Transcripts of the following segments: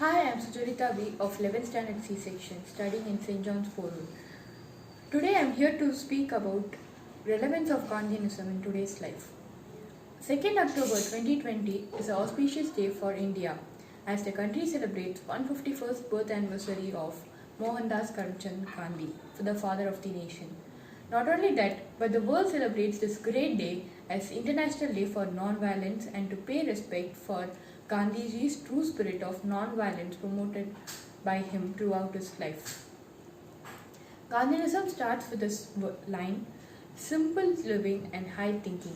Hi, I am Sujarita V of 11th Standard C section, studying in St. John's Porwood. Today I am here to speak about relevance of Gandhianism in today's life. 2nd October 2020 is an auspicious day for India as the country celebrates 151st birth anniversary of Mohandas Karamchand Gandhi, the father of the nation. Not only that, but the world celebrates this great day as International Day for Non-Violence and to pay respect for Gandhiji's true spirit of non-violence promoted by him throughout his life. Gandhianism starts with this line, simple living and high thinking.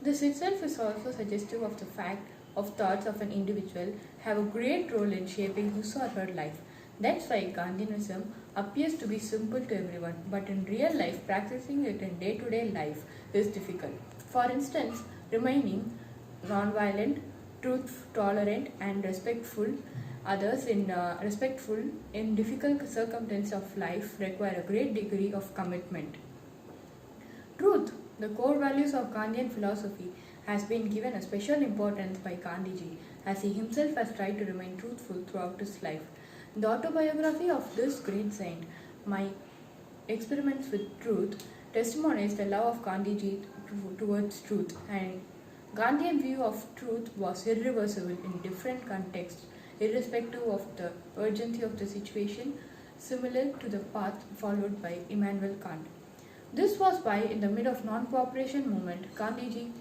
This itself is also suggestive of the fact of thoughts of an individual have a great role in shaping his or her life. That's why Gandhianism appears to be simple to everyone, but in real life, practicing it in day-to-day life is difficult. For instance, remaining non-violent, truth tolerant, and respectful in difficult circumstances of life require a great degree of commitment. Truth, the core values of Gandhian philosophy, has been given a special importance by Gandhiji as he himself has tried to remain truthful throughout his life. The autobiography of this great saint, My Experiments with Truth, testimonies the love of Gandhiji towards truth, and Gandhian view of truth was irreversible in different contexts, irrespective of the urgency of the situation, similar to the path followed by Immanuel Kant. This was why, in the mid of non-cooperation movement, Gandhiji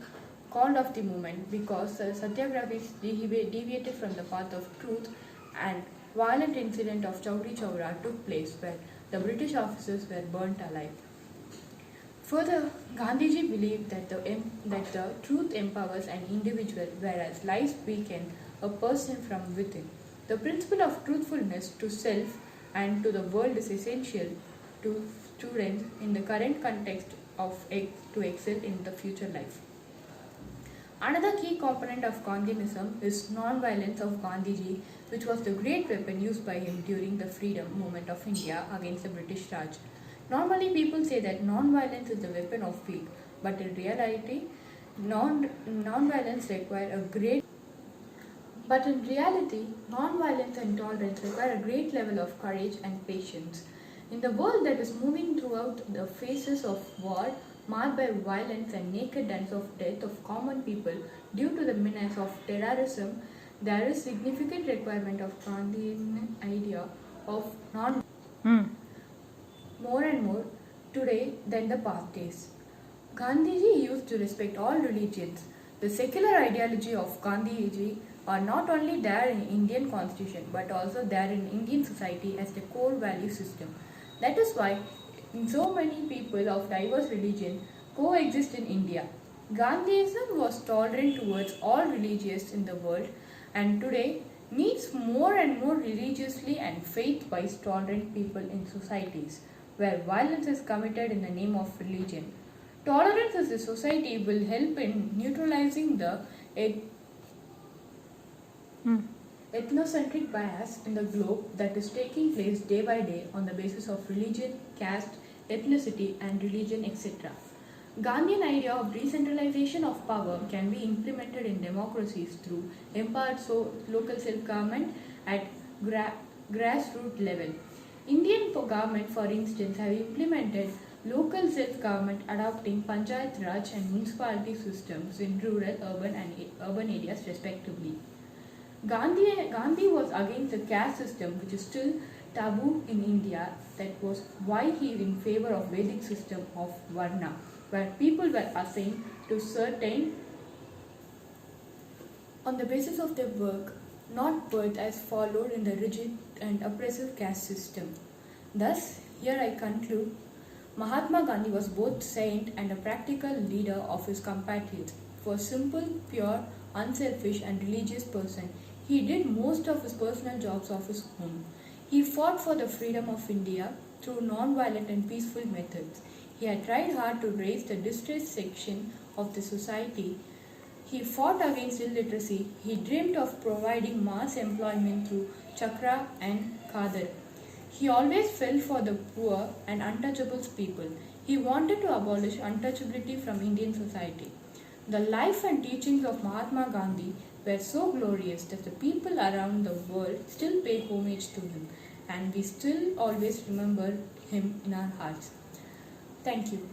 called off the movement because the Satyagrahis deviated from the path of truth and violent incident of Chowri Chowra took place where the British officers were burnt alive. Further, Gandhiji believed that the truth empowers an individual whereas lies weaken a person from within. The principle of truthfulness to self and to the world is essential to students in the current context to excel in the future life. Another key component of Gandhianism is non-violence of Gandhiji, which was the great weapon used by him during the freedom movement of India against the British Raj. Normally, people say that non-violence is the weapon of weak, but in reality, non-violence require a great. But in reality, non-violence and tolerance require a great level of courage and patience. In the world that is moving throughout the phases of war, marked by violence and naked dance of death of common people due to the menace of terrorism, there is significant requirement of Gandhian idea of non more and more today than the past days. Gandhiji used to respect all religions. The secular ideology of Gandhiji are not only there in Indian constitution but also there in Indian society as the core value system. That is why so many people of diverse religion coexist in India. Gandhiism was tolerant towards all religions in the world and today needs more and more religiously and faith-wise tolerant people in societies where violence is committed in the name of religion. Tolerance as a society will help in neutralizing the ethnocentric bias in the globe that is taking place day by day on the basis of religion, caste, ethnicity and religion, etc. Gandhian idea of decentralization of power can be implemented in democracies through empowered local self-government at grassroots level. Indian government, for instance, have implemented local self-government adopting Panchayat Raj and municipality systems in rural, urban areas respectively. Gandhi was against the caste system which is still taboo in India. That was why he is in favor of Vedic system of Varna, where people were assigned to certain on the basis of their work, not birth as followed in the rigid and oppressive caste system. Thus, here I conclude, Mahatma Gandhi was both saint and a practical leader of his compatriots. For simple, pure, unselfish and religious person, he did most of his personal jobs of his own. He fought for the freedom of India through non-violent and peaceful methods. He had tried hard to raise the distressed section of the society. He fought against illiteracy. He dreamed of providing mass employment through Chakra and Khadar. He always felt for the poor and untouchable people. He wanted to abolish untouchability from Indian society. The life and teachings of Mahatma Gandhi were so glorious that the people around the world still pay homage to him, and we still always remember him in our hearts. Thank you.